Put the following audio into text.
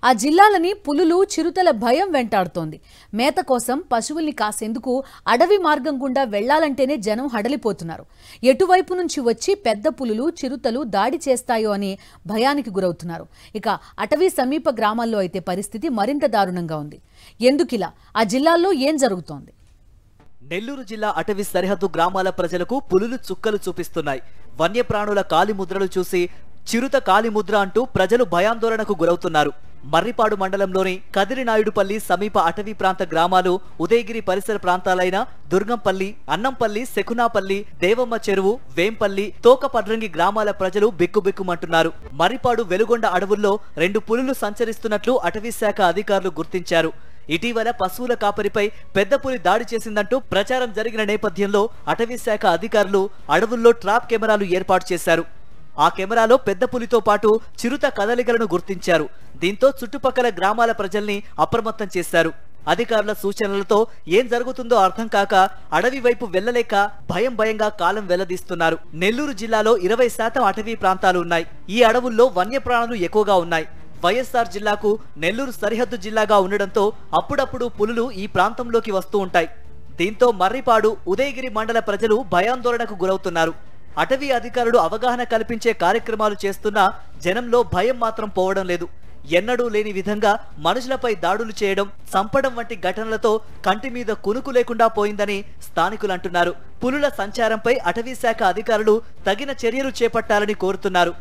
ఆ జిల్లాలని పులులు చిరుతల భయం వెంటాడుతోంది. మేత కోసం పశువుల్ని కాసేందుకు అడవి మార్గం గుండా వెళ్లాలంటేనే జనం హడలిపోతున్నారు. ఎటువైపు నుంచి వచ్చి పెద్ద పులులు చిరుతలు దాడి చేస్తాయో అని భయానికి గురవుతున్నారు. ఇక అటవీ సమీప గ్రామాల్లో అయితే పరిస్థితి మరింత దారుణంగా ఉంది. ఎందుకిలా? ఆ జిల్లాల్లో ఏం జరుగుతోంది? నెల్లూరు జిల్లా అటవీ సరిహద్దు గ్రామాల ప్రజలకు పులులు చుక్కలు చూపిస్తున్నాయి. వన్యప్రాణుల కాలిముద్రలు చూసి చిరుత కాలిముద్ర అంటూ ప్రజలు భయాందోళనకు గురవుతున్నారు. మర్రిపాడు మండలంలోని కదిరినాయుడుపల్లి సమీప అటవీ ప్రాంత గ్రామాలు, ఉదయగిరి పరిసర ప్రాంతాలైన దుర్గంపల్లి, అన్నంపల్లి, శకునాపల్లి, దేవమ్మ చెరువు, వేంపల్లి, తోకపడ్రంగి గ్రామాల ప్రజలు బిక్కుబిక్కుమంటున్నారు. మర్రిపాడు వెలుగొండ అడవుల్లో 2 పులులు సంచరిస్తున్నట్లు అటవీ శాఖ అధికారులు గుర్తించారు. ఇటీవల పశువుల కాపరిపై పెద్ద పులి దాడి చేసిందంటూ ప్రచారం జరిగిన నేపథ్యంలో అటవీ శాఖ అధికారులు అడవుల్లో ట్రాప్ కెమెరాలు ఏర్పాటు చేశారు. ఆ కెమెరాలో పెద్ద పులితో పాటు చిరుత కదలికలను గుర్తించారు. దీంతో చుట్టుపక్కల గ్రామాల ప్రజల్ని అప్రమత్తం చేశారు. అధికారుల సూచనలతో ఏం జరుగుతుందో అర్థం కాక అడవి వైపు వెళ్లలేక భయంగా కాలం వెళ్లదీస్తున్నారు. నెల్లూరు జిల్లాలో 20% అటవీ ప్రాంతాలు ఉన్నాయి. ఈ అడవుల్లో వన్యప్రాణులు ఎక్కువగా ఉన్నాయి. వైఎస్ఆర్ జిల్లాకు నెల్లూరు సరిహద్దు జిల్లాగా ఉండడంతో అప్పుడప్పుడు పులులు ఈ ప్రాంతంలోకి వస్తూ ఉంటాయి. దీంతో మర్రిపాడు, ఉదయగిరి మండల ప్రజలు భయాందోళనకు గురవుతున్నారు. అటవీ అధికారులు అవగాహన కల్పించే కార్యక్రమాలు చేస్తున్నా జనంలో భయం మాత్రం పోవడం లేదు. ఎన్నడూ లేని విధంగా మనుషులపై దాడులు చేయడం, చంపడం వంటి ఘటనలతో కంటి మీద కునుకు లేకుండా పోయిందని స్థానికులు అంటున్నారు. పులుల సంచారంపై అటవీ శాఖ అధికారులు తగిన చర్యలు చేపట్టాలని కోరుతున్నారు.